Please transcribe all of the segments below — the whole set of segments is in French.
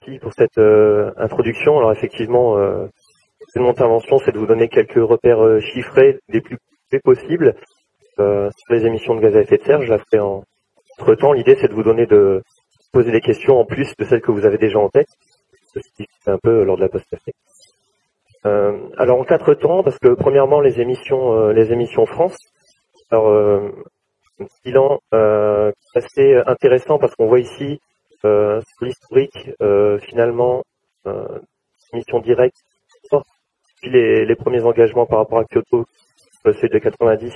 Merci pour cette introduction. Alors effectivement, mon intervention, c'est de vous donner quelques repères chiffrés les plus possibles sur les émissions de gaz à effet de serre. Je la ferai en entre-temps. L'idée, c'est de vous donner de poser des questions en plus de celles que vous avez déjà en tête. C'est un peu lors de la pause café. Alors en 4 temps, parce que premièrement, les émissions France. Alors, un bilan assez intéressant parce qu'on voit ici sur l'historique, finalement, émissions directes, puis les premiers engagements par rapport à Kyoto, celui de 90.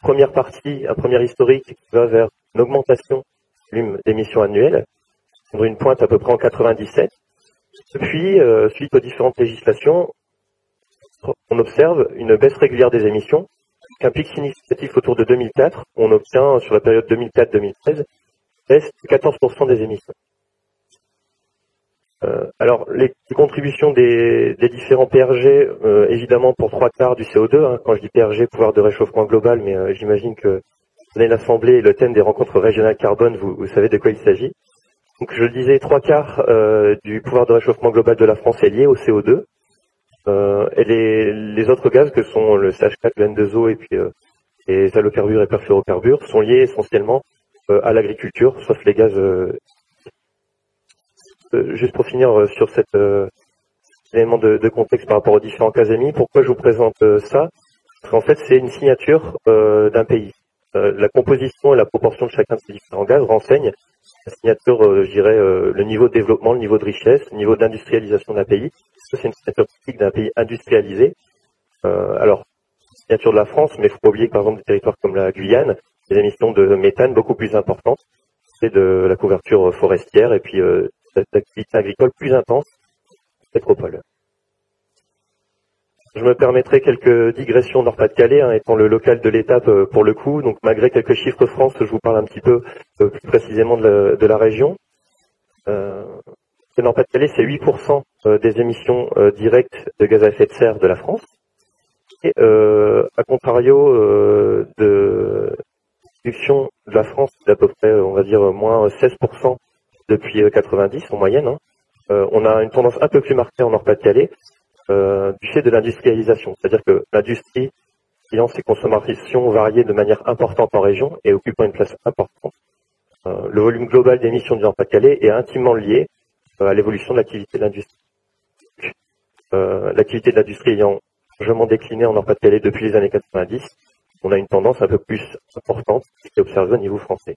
Première partie, un premier historique qui va vers une augmentation du volume d'émissions annuelles, sur une pointe à peu près en 97. Puis, suite aux différentes législations, on observe une baisse régulière des émissions, un pic significatif autour de 2004. On obtient, sur la période 2004-2013, baisse de 14% des émissions. Alors, les contributions des différents PRG, évidemment pour 3/4 du CO2, hein, quand je dis PRG, pouvoir de réchauffement global, mais j'imagine que vous avez l'Assemblée et le thème des rencontres régionales carbone, vous savez de quoi il s'agit. Donc je le disais, 3/4 du pouvoir de réchauffement global de la France est lié au CO2. Et les autres gaz que sont le CH4, le N2O et puis les halocarbures et perfluorocarbures sont liés essentiellement à l'agriculture, sauf les gaz. Juste pour finir sur cet élément de contexte par rapport aux différents cas émis, pourquoi je vous présente ça? Parce qu'en fait, c'est une signature d'un pays. La composition et la proportion de chacun de ces différents gaz renseignent la signature, je dirais, le niveau de développement, le niveau de richesse, le niveau d'industrialisation d'un pays. Ça, c'est une signature typique d'un pays industrialisé. Alors, signature de la France, mais il ne faut pas oublier que, par exemple, des territoires comme la Guyane, des émissions de méthane beaucoup plus importantes, c'est de la couverture forestière et puis d'activité agricole plus intense, métropole. Je me permettrai quelques digressions Nord-Pas-de-Calais, hein, étant le local de l'étape pour le coup. Donc malgré quelques chiffres France, je vous parle un petit peu plus précisément de la région. Le Nord-Pas-de-Calais, c'est 8% des émissions directes de gaz à effet de serre de la France. Et à contrario de réduction de la France, d'à peu près, on va dire, moins 16% depuis 90 en moyenne. Hein. On a une tendance un peu plus marquée en Nord-Pas-de-Calais du fait de l'industrialisation. C'est-à-dire que l'industrie ayant ses consommations variées de manière importante en région et occupant une place importante. Le volume global d'émissions du Nord-Pas-de-Calais est intimement lié à l'évolution de l'activité de l'industrie. L'activité de l'industrie ayant largement décliné en Nord-Pas-de-Calais depuis les années 90, on a une tendance un peu plus importante qui est observée au niveau français.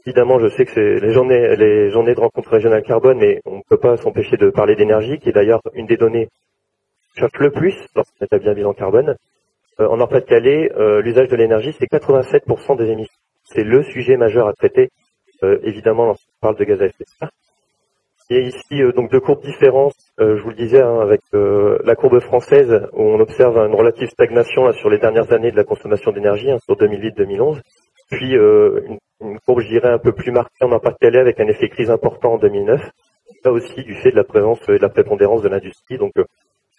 Évidemment, je sais que c'est les journées de rencontres régionales carbone, mais on ne peut pas s'empêcher de parler d'énergie, qui est d'ailleurs une des données qui cherche le plus lorsqu'on établit un bilan carbone. En Nord-Pas-de-Calais, l'usage de l'énergie, c'est 87% des émissions. C'est le sujet majeur à traiter, évidemment, lorsqu'on parle de gaz à effet de serre. Et ici, donc, deux courbes différentes, je vous le disais, hein, avec la courbe française, où on observe une relative stagnation là, sur les dernières années de la consommation d'énergie, hein, sur 2008-2011. Puis une courbe, je dirais, un peu plus marquée en Nord-Pas-de-Calais avec un effet crise important en 2009. Là aussi, du fait de la présence et de la prépondérance de l'industrie. Donc,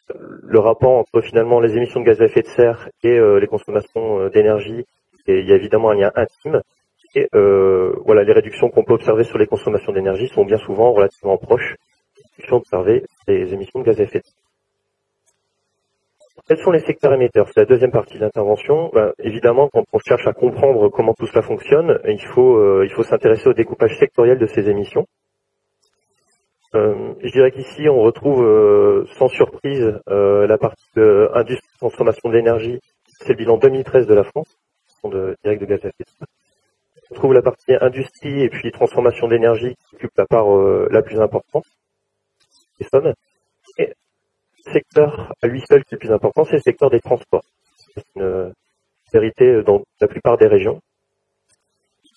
le rapport entre finalement les émissions de gaz à effet de serre et les consommations d'énergie, et il y a évidemment un lien intime. Et voilà, les réductions qu'on peut observer sur les consommations d'énergie sont bien souvent relativement proches des réductions observées des émissions de gaz à effet de serre. Quels sont les secteurs émetteurs? C'est la deuxième partie de l'intervention. Évidemment, quand on cherche à comprendre comment tout cela fonctionne, il faut s'intéresser au découpage sectoriel de ces émissions. Je dirais qu'ici, on retrouve sans surprise la partie de industrie de consommation d'énergie. C'est le bilan 2013 de la France, direct de gaz à effet de serre. On trouve la partie industrie et puis transformation d'énergie qui occupe la part la plus importante des sommes. Et le secteur à lui seul qui est le plus important, c'est le secteur des transports. C'est une vérité dans la plupart des régions.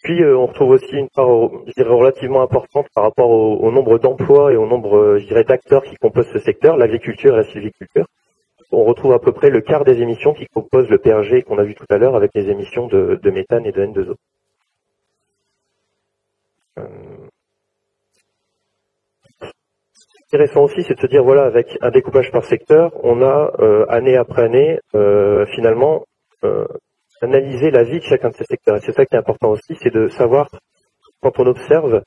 Puis on retrouve aussi une part, je dirais, relativement importante par rapport au nombre d'emplois et au nombre, je dirais, d'acteurs qui composent ce secteur, l'agriculture et la sylviculture. On retrouve à peu près le quart des émissions qui composent le PRG qu'on a vu tout à l'heure avec les émissions de méthane et de N2O. Intéressant aussi, c'est de se dire, voilà, avec un découpage par secteur, on a, année après année, finalement, analyser la vie de chacun de ces secteurs. Et c'est ça qui est important aussi, c'est de savoir, quand on observe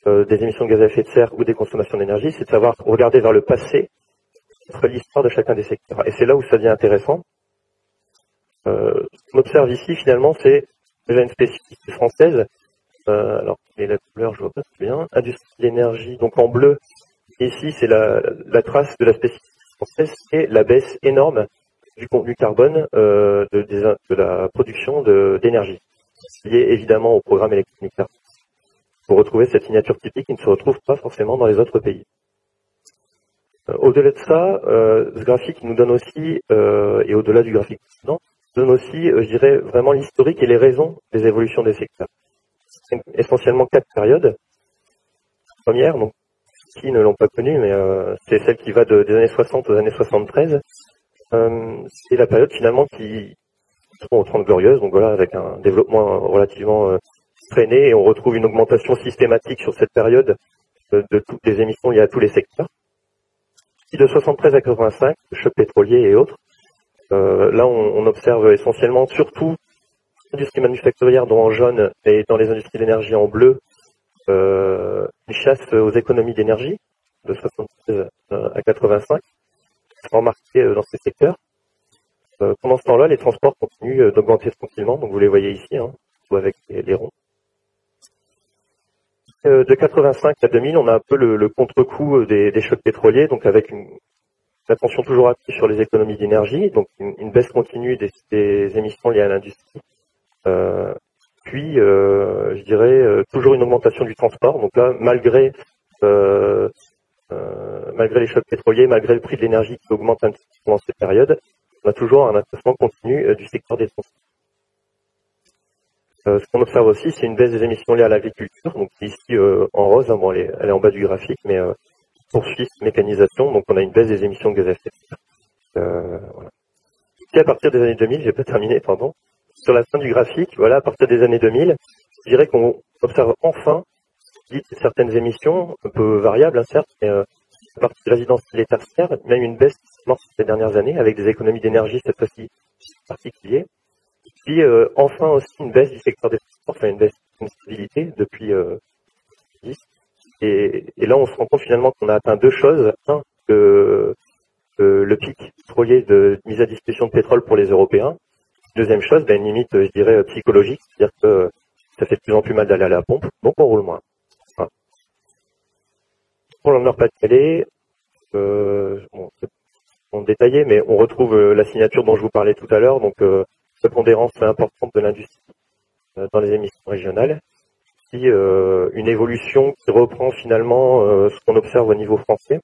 des émissions de gaz à effet de serre ou des consommations d'énergie, c'est de savoir regarder vers le passé, l'histoire de chacun des secteurs. Et c'est là où ça devient intéressant. Ce qu'on observe ici, finalement, c'est déjà une spécificité française. Alors, et la couleur, je vois pas très bien. Industrie de l'énergie, donc en bleu. Ici, c'est la trace de la spécificité française, c'est la baisse énorme du contenu carbone de la production d'énergie. Lié évidemment au programme électronucléaire. Vous retrouvez cette signature typique qui ne se retrouve pas forcément dans les autres pays. Au-delà de ça, ce graphique nous donne aussi, et au-delà du graphique précédent, donne aussi, je dirais, vraiment l'historique et les raisons des évolutions des secteurs. C'est essentiellement 4 périodes. Première, donc, qui ne l'ont pas connue, mais c'est celle qui va des années 60 aux années 73. C'est la période finalement qui aux 30 glorieuses, donc voilà, avec un développement relativement traîné, et on retrouve une augmentation systématique sur cette période de toutes les émissions liées à tous les secteurs. Puis de 73 à 85, le choc pétrolier et autres, là on observe essentiellement, surtout l'industrie manufacturière dont en jaune et dans les industries d'énergie en bleu, une chasse aux économies d'énergie de 73 à 85, remarqué dans ces secteurs. Pendant ce temps-là, les transports continuent d'augmenter tranquillement, donc vous les voyez ici, hein, ou avec les ronds. De 85 à 2000, on a un peu le contre-coup des chocs pétroliers, donc avec une attention toujours accrue sur les économies d'énergie, donc une baisse continue des émissions liées à l'industrie. Puis, je dirais, toujours une augmentation du transport. Donc là, malgré les chocs pétroliers, malgré le prix de l'énergie qui augmente un petit peu pendant cette période, on a toujours un accroissement continu du secteur des transports. Ce qu'on observe aussi, c'est une baisse des émissions liées à l'agriculture. Donc ici, en rose, hein, bon, elle est en bas du graphique, mais poursuit cette mécanisation. Donc on a une baisse des émissions de gaz à effet de serre. Voilà. Et à partir des années 2000, j'ai pas terminé, pardon. Sur la fin du graphique, voilà, à partir des années 2000, je dirais qu'on observe enfin certaines émissions, un peu variables, hein, certes, mais à partir de résidentiel et tertiaire, même une baisse ces dernières années, avec des économies d'énergie cette fois-ci particulières. Puis enfin aussi une baisse du secteur des transports, enfin une stabilité depuis 10. Et là, on se rend compte finalement qu'on a atteint deux choses. Un, le pic pétrolier de mise à disposition de pétrole pour les Européens. Deuxième chose, une limite, je dirais, psychologique, c'est-à-dire que ça fait de plus en plus mal d'aller à la pompe, donc on roule moins. Voilà. Pour le Nord-Pas-de-Calais, on détaillait, mais on retrouve la signature dont je vous parlais tout à l'heure, donc prépondérance importante de l'industrie dans les émissions régionales, puis une évolution qui reprend finalement ce qu'on observe au niveau français,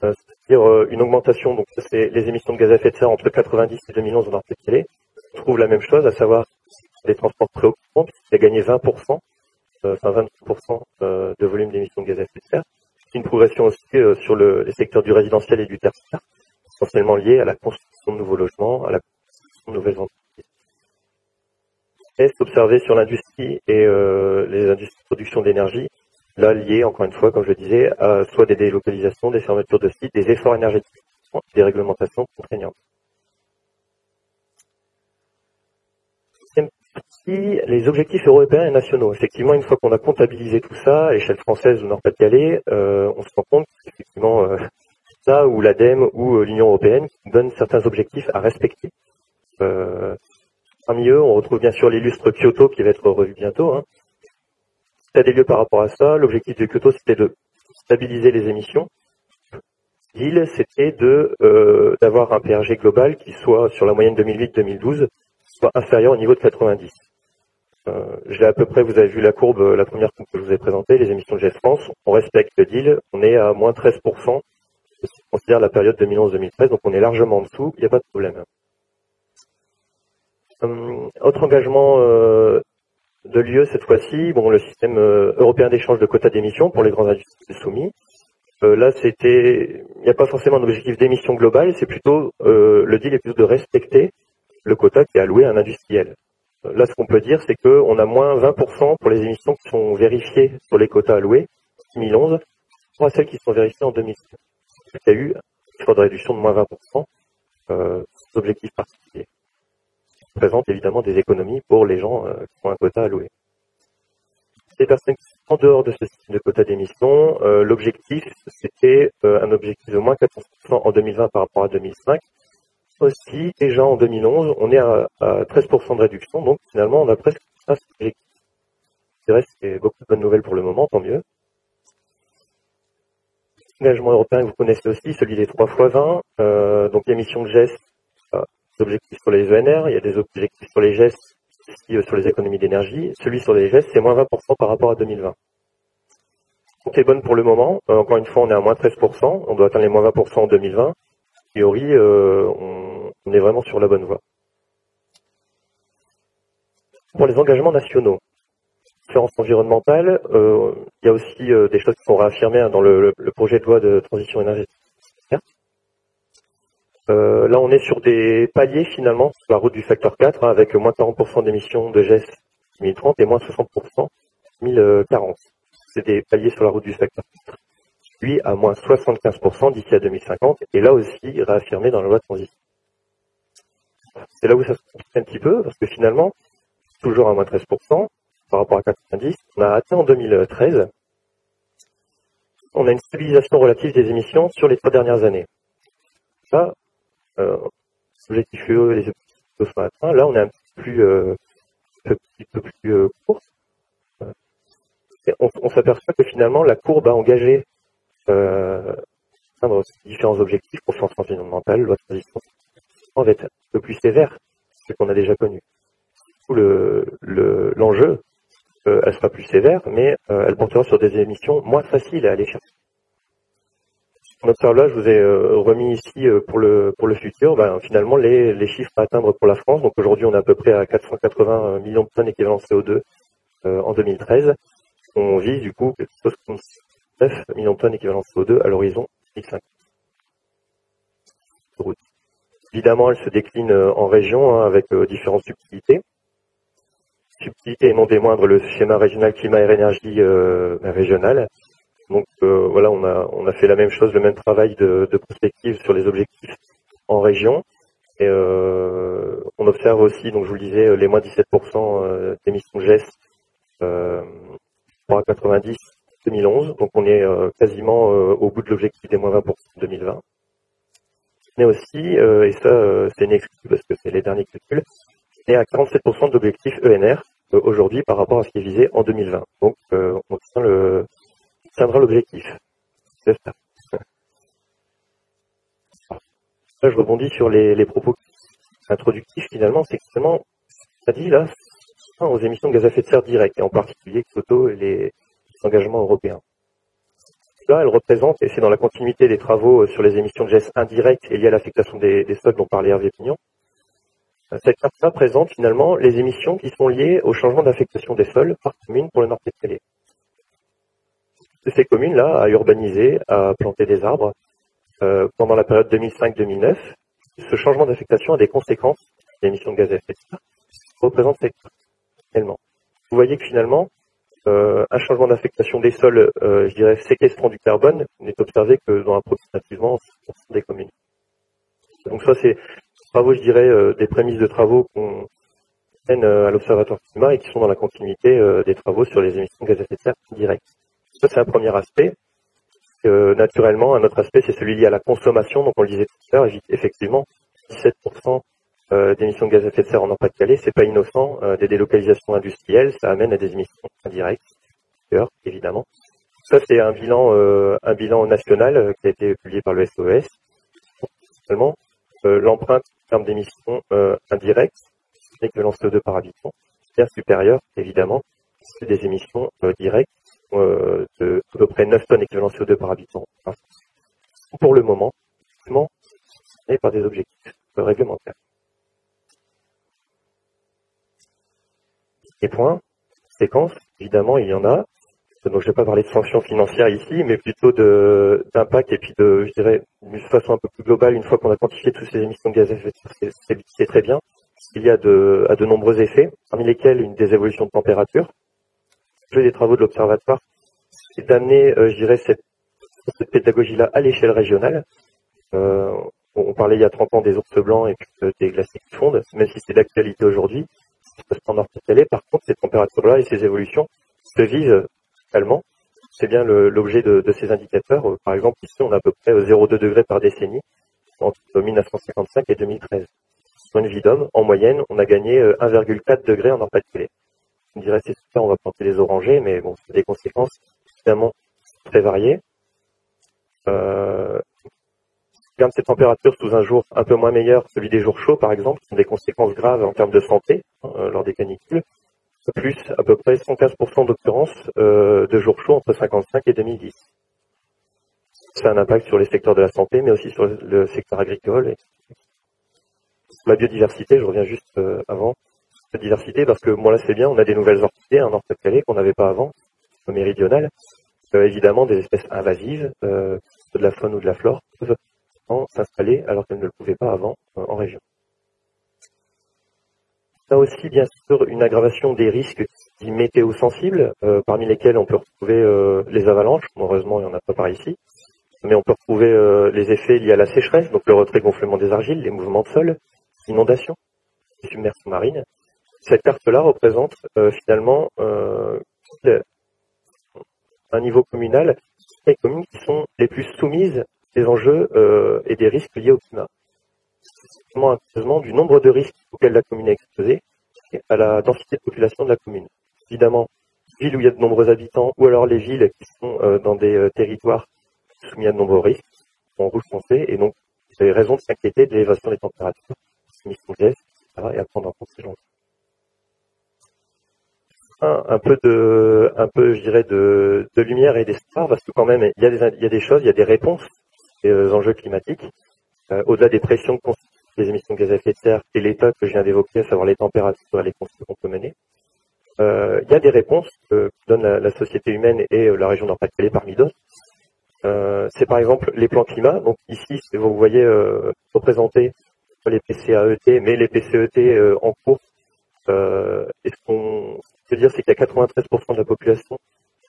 c'est-à-dire une augmentation, donc ça c'est les émissions de gaz à effet de serre entre 90 et 2011 au Nord-Pas-de-Calais. On trouve la même chose, à savoir les transports préoccupants, puisqu'il a gagné 20%, enfin 28% de volume d'émissions de gaz à effet de serre. Une progression aussi sur les secteurs du résidentiel et du tertiaire, essentiellement liés à la construction de nouveaux logements, à la construction de nouvelles entreprises. Est observé sur l'industrie et les industries de production d'énergie, là lié, encore une fois, comme je le disais, à soit des délocalisations, des fermetures de sites, des efforts énergétiques, des réglementations contraignantes. Les objectifs européens et nationaux. Effectivement, une fois qu'on a comptabilisé tout ça, à l'échelle française ou Nord-Pas-de-Calais, on se rend compte qu'effectivement, ça ou l'ADEME ou l'Union européenne qui donnent certains objectifs à respecter. Parmi eux, on retrouve bien sûr l'illustre Kyoto qui va être revu bientôt. Hein. Ça a des lieux par rapport à ça. L'objectif de Kyoto, c'était de stabiliser les émissions. L'île, c'était d'avoir un PRG global qui soit sur la moyenne 2008-2012 soit inférieur au niveau de 90. Je l'ai à peu près, vous avez vu la courbe, la première courbe que je vous ai présentée, les émissions de GES France, on respecte le deal, on est à moins 13%, si on considère la période 2011-2013, donc on est largement en dessous, il n'y a pas de problème. Autre engagement de l'UE cette fois-ci, bon, le système européen d'échange de quotas d'émissions pour les grands industriels soumis. Là, il n'y a pas forcément un objectif d'émission globale, c'est plutôt, le deal est plutôt de respecter le quota qui est alloué à un industriel. Là, ce qu'on peut dire, c'est qu'on a moins 20% pour les émissions qui sont vérifiées sur les quotas alloués en 2011, pour à celles qui sont vérifiées en 2016. Il y a eu un effort de réduction de moins 20%, objectif particulier. Ça représente évidemment des économies pour les gens qui ont un quota alloué. les personnes qui sont en dehors de ce système de quota d'émission, l'objectif, c'était un objectif de moins 14% en 2020 par rapport à 2005. Aussi, déjà en 2011, on est à 13% de réduction, donc finalement, on a presque un objectif. Je dirais que c'est beaucoup de bonnes nouvelles pour le moment, tant mieux. L'engagement européen que vous connaissez aussi, celui des 3x20, donc l'émission de GES, des objectifs sur les ENR, il y a des objectifs sur les GES, aussi sur les économies d'énergie. Celui sur les GES, c'est moins 20% par rapport à 2020. Donc c'est bonne pour le moment. Encore une fois, on est à moins 13%, on doit atteindre les moins 20% en 2020. A priori, on est vraiment sur la bonne voie. Pour les engagements nationaux, différence environnementale, il y a aussi des choses qui sont réaffirmées dans le projet de loi de transition énergétique. Là, on est sur des paliers finalement sur la route du facteur 4, avec moins 40% d'émissions de GES 2030 et moins 60% 2040. C'est des paliers sur la route du facteur 4. Lui à moins 75% d'ici à 2050, et là aussi réaffirmé dans la loi de transition. C'est là où ça se complique un petit peu, parce que finalement, toujours à moins 13%, par rapport à 90, on a atteint en 2013, on a une stabilisation relative des émissions sur les 3 dernières années. Là, l'objectif UE, les objectifs sont atteints, là on est un petit peu plus court. On s'aperçoit que finalement la courbe a engagé atteindre différents objectifs, confiance environnementale, loi de transition, va être un peu plus sévère que ce qu'on a déjà connu. L'enjeu, elle sera plus sévère, mais elle portera sur des émissions moins faciles à aller chercher. On observe là, je vous ai remis ici pour le futur, finalement les chiffres à atteindre pour la France. Donc aujourd'hui, on est à peu près à 480 millions de tonnes équivalent CO2 en 2013. On vise du coup quelque chose comme 9 millions de tonnes équivalent CO2 à l'horizon 2050. Évidemment, elle se décline en région avec différentes subtilités. Subtilité et non des moindres, le schéma régional climat et énergie régional. Donc voilà, on a fait la même chose, le même travail de prospective sur les objectifs en région. Et on observe aussi, donc je vous le disais, les moins 17% d'émissions GES pour 90 2011. Donc on est quasiment au bout de l'objectif des moins 20% 2020. Mais aussi, et ça c'est une exclue parce que c'est les derniers calculs, on est à 47% d'objectifs ENR aujourd'hui par rapport à ce qui est visé en 2020. Donc on tiendra l'objectif. J'espère. Là, je rebondis sur les propos introductifs finalement, c'est que finalement, ça dit là, aux émissions de gaz à effet de serre directes, et en particulier Kyoto et les engagements européens. Là, elle représente, et c'est dans la continuité des travaux sur les émissions de GES indirectes et liées à l'affectation des sols dont parlait Hervé Pignon. Cette carte-là présente finalement les émissions qui sont liées au changement d'affectation des sols par commune pour le Nord-Pas-de-Calais. Ces communes-là, à urbaniser, à planter des arbres, pendant la période 2005-2009, ce changement d'affectation a des conséquences des émissions de gaz à effet de serre, représente cette carte également. Vous voyez que finalement, un changement d'affectation des sols, je dirais séquestrant du carbone, n'est observé que dans approximativement 6% des communes. Donc ça, c'est travaux, je dirais, des prémices de travaux qu'on mène à l'Observatoire climat et qui sont dans la continuité des travaux sur les émissions de gaz à effet de serre directes. Ça, c'est un premier aspect. Naturellement, un autre aspect, c'est celui lié à la consommation. Donc, on le disait tout à l'heure, effectivement, 17% d'émissions de gaz à effet de serre en Nord-Pas-de-Calais, c'est pas innocent. Des délocalisations industrielles, ça amène à des émissions indirectes, évidemment. Ça, c'est un bilan national qui a été publié par le SOS. Finalement, l'empreinte en termes d'émissions indirectes, l'équivalent CO2 par habitant, est bien supérieure, évidemment, que des émissions directes de à peu près 9 tonnes équivalent CO2 par habitant. Pour le moment, et par des objectifs réglementaires. Les points, séquences, évidemment, il y en a. Donc, je ne vais pas parler de sanctions financières ici, mais plutôt d'impact et puis je dirais, d'une façon un peu plus globale, une fois qu'on a quantifié toutes ces émissions de gaz à effet de serre, c'est très bien. Il y a à de nombreux effets, parmi lesquels des évolutions de température. Le jeu des travaux de l'Observatoire, c'est d'amener, je dirais, cette pédagogie-là à l'échelle régionale. On parlait il y a 30 ans des ours blancs et puis des glaciers qui fondent, même si c'est d'actualité aujourd'hui. Ça se passe en Nord-Pas-de-Calais. Par contre, ces températures-là et ces évolutions se vivent localement. C'est bien l'objet de ces indicateurs. Par exemple, ici, on a à peu près 0,2 degrés par décennie entre 1955 et 2013. Sur une vie d'homme, en moyenne, on a gagné 1,4 degrés en Nord-Pas-de-Calais. On dirait c'est super, on va planter les orangers, mais bon, c'est des conséquences évidemment très variées. Regarde ces températures sous un jour un peu moins meilleur, celui des jours chauds par exemple, qui ont des conséquences graves en termes de santé lors des canicules, plus à peu près 115% d'occurrences de jours chauds entre 55 et 2010. Ça a un impact sur les secteurs de la santé, mais aussi sur le secteur agricole. Et sur la biodiversité, je reviens juste avant. La biodiversité, parce que moi là c'est bien, on a des nouvelles orchidées en Nord-Pas-de-Calais qu'on n'avait pas avant, au méridional. Évidemment, des espèces invasives, de la faune ou de la flore, peuvent s'installer alors qu'elles ne le pouvaient pas avant en région. On a aussi bien sûr une aggravation des risques dits météo-sensibles, parmi lesquels on peut retrouver les avalanches. Heureusement, il n'y en a pas par ici. Mais on peut retrouver les effets liés à la sécheresse, donc le retrait-gonflement des argiles, les mouvements de sol, inondations, les submersions marines. Cette carte-là représente finalement un niveau communal, les communes qui sont les plus soumises des enjeux et des risques liés au climat. C'est vraiment un creusement du nombre de risques auxquels la commune est exposée et à la densité de population de la commune. Évidemment, villes où il y a de nombreux habitants, ou alors les villes qui sont dans des territoires soumis à de nombreux risques, en rouge foncé, et donc vous avez raison de s'inquiéter de l'élévation des températures, des émissions de gaz, etc., et à prendre en compte ces gens. Un peu, je dirais, de lumière et d'espoir, parce que quand même, il y a des choses, il y a des réponses aux enjeux climatiques, au-delà des pressions que constituent les émissions de gaz à effet de serre et l'état que je viens d'évoquer, à savoir les températures et les conflits qu'on peut mener. Il y a des réponses que donne la société humaine et la région Nord-Pas-de-Calais parmi d'autres. C'est par exemple les plans climat. Donc ici, vous voyez représenter les PCAET, mais les PCET en cours. Et ce qu'on peut dire, c'est qu'il y a 93% de la population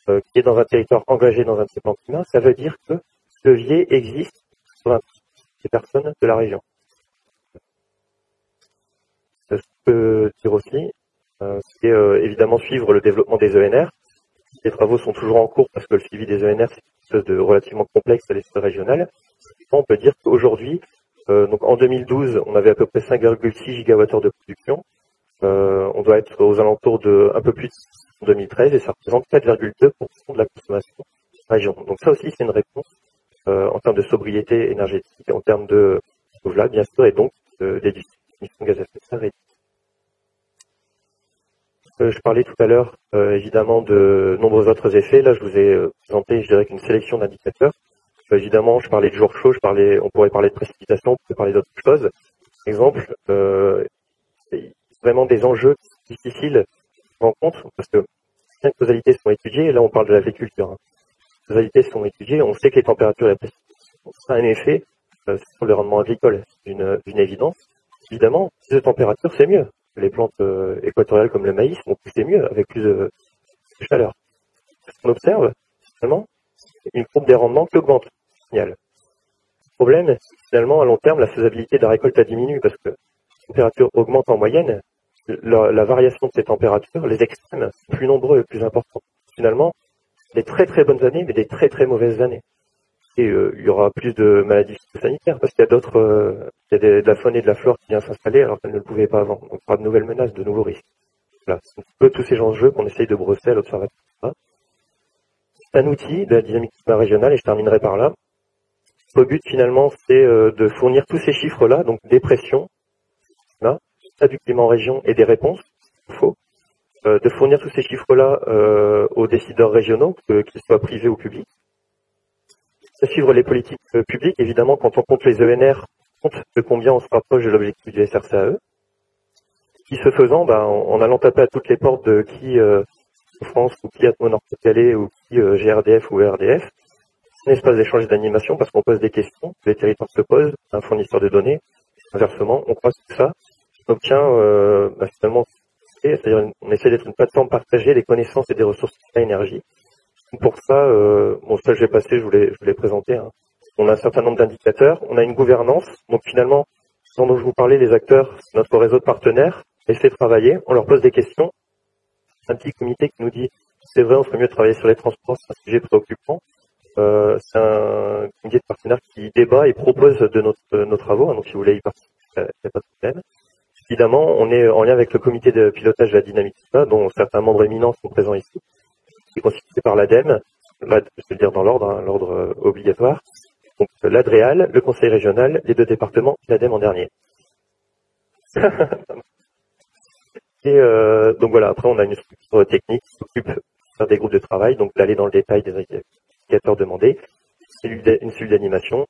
qui est dans un territoire engagé dans un de ces plans climat. Ça veut dire que ce levier existe pour les personnes de la région. Ce que je peux dire aussi, c'est évidemment suivre le développement des ENR. Les travaux sont toujours en cours parce que le suivi des ENR, c'est quelque chose de relativement complexe à l'échelle régionale. On peut dire qu'aujourd'hui, donc en 2012, on avait à peu près 5,6 gigawattheures de production. On doit être aux alentours de un peu plus de 2013 et ça représente 4,2% de la consommation de la région. Donc ça aussi, c'est une réponse en termes de sobriété énergétique, en termes de renouvelables, bien sûr, et donc des émissions de gaz à effet de serre réduites. Je parlais tout à l'heure, évidemment, de nombreux autres effets. Là, je vous ai présenté, je dirais, qu'une sélection d'indicateurs. Évidemment, je parlais de jours chauds, on pourrait parler de précipitations, on pourrait parler d'autres choses. Par exemple, vraiment des enjeux difficiles à prendre en compte, parce que certaines causalités sont étudiées, et là on parle de l'agriculture. Les causalités sont étudiées, on sait que les températures et la précipitation ont un effet sur le rendement agricole, c'est une évidence. Évidemment, plus de température, c'est mieux. Les plantes équatoriales comme le maïs vont pousser mieux, avec plus de chaleur. Ce qu'on observe, finalement, c'est une courbe des rendements qui augmente. Génial. Le problème, c'est que finalement, à long terme, la faisabilité de la récolte a diminué, parce que la température augmente en moyenne, la variation de ces températures, les extrêmes, sont plus nombreux et plus importants. Finalement, des très très bonnes années, mais des très très mauvaises années. Et il y aura plus de maladies sanitaires parce qu'il y a il y a de la faune et de la flore qui vient s'installer alors qu'elles ne le pouvaient pas avant. Donc il y aura de nouvelles menaces, de nouveaux risques. Voilà, c'est un peu tous ces enjeux qu'on essaye de brosser à l'observatoire. C'est un outil de la dynamique régionale et je terminerai par là. Le but finalement, c'est de fournir tous ces chiffres-là, donc des pressions, là, du climat en région et des réponses, il faut, de fournir tous ces chiffres-là aux décideurs régionaux, qu'ils soient privés ou publics. De suivre les politiques publiques, évidemment, quand on compte les ENR, on compte de combien on se rapproche de l'objectif du SRCAE. Qui se faisant, en allant taper à toutes les portes de qui France ou qui Atmo Nord-Pas-de-Calais ou qui GRDF ou ERDF, un espace d'échange et d'animation parce qu'on pose des questions, les territoires se posent, un fournisseur de données, inversement, on croise tout ça, on obtient finalement, c'est-à-dire on essaie d'être une plateforme partagée des connaissances et des ressources à énergie. Pour ça, ça je vais passer, je vous l'ai présenté. Hein. On a un certain nombre d'indicateurs, on a une gouvernance, donc finalement, dont je vous parlais, les acteurs, c'est notre réseau de partenaires, on les fait travailler, on leur pose des questions. Un petit comité qui nous dit C'est vrai, on ferait mieux de travailler sur les transports, c'est un sujet préoccupant. C'est un comité de partenaires qui débat et propose de nos travaux, hein, donc si vous voulez y participer, il n'y a pas de problème. Évidemment, on est en lien avec le comité de pilotage de la dynamique climat, dont certains membres éminents sont présents ici, qui est constitué par l'ADEME, je vais le dire dans l'ordre, hein, l'ordre obligatoire, donc l'ADREAL, le conseil régional, les deux départements, l'ADEME en dernier. Et donc voilà, après on a une structure technique qui s'occupe de faire des groupes de travail, donc d'aller dans le détail des indicateurs demandés, une cellule d'animation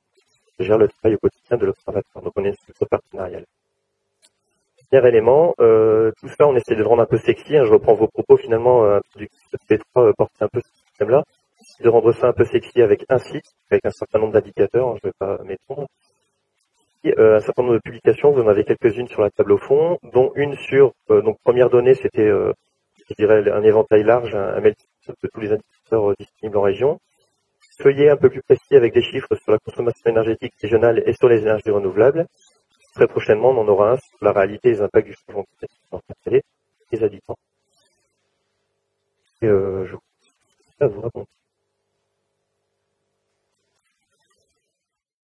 qui gère le travail au quotidien de l'observatoire. Donc on est une structure partenariale. Dernier élément, tout ça on essaie de le rendre un peu sexy, hein, je reprends vos propos finalement, P3 portait un peu ce système-là, de rendre ça un peu sexy avec un site, avec un certain nombre d'indicateurs, hein, je ne vais pas m'étendre. Un certain nombre de publications, vous en avez quelques-unes sur la table au fond, dont une sur, donc première donnée, c'était, je dirais, un éventail large, un melting pot de tous les indicateurs disponibles en région. Feuillet un peu plus précis avec des chiffres sur la consommation énergétique régionale et sur les énergies renouvelables. Très prochainement, on en aura un sur la réalité et les impacts du changement climatique dans les habitants. Et je crois que ça vous répond.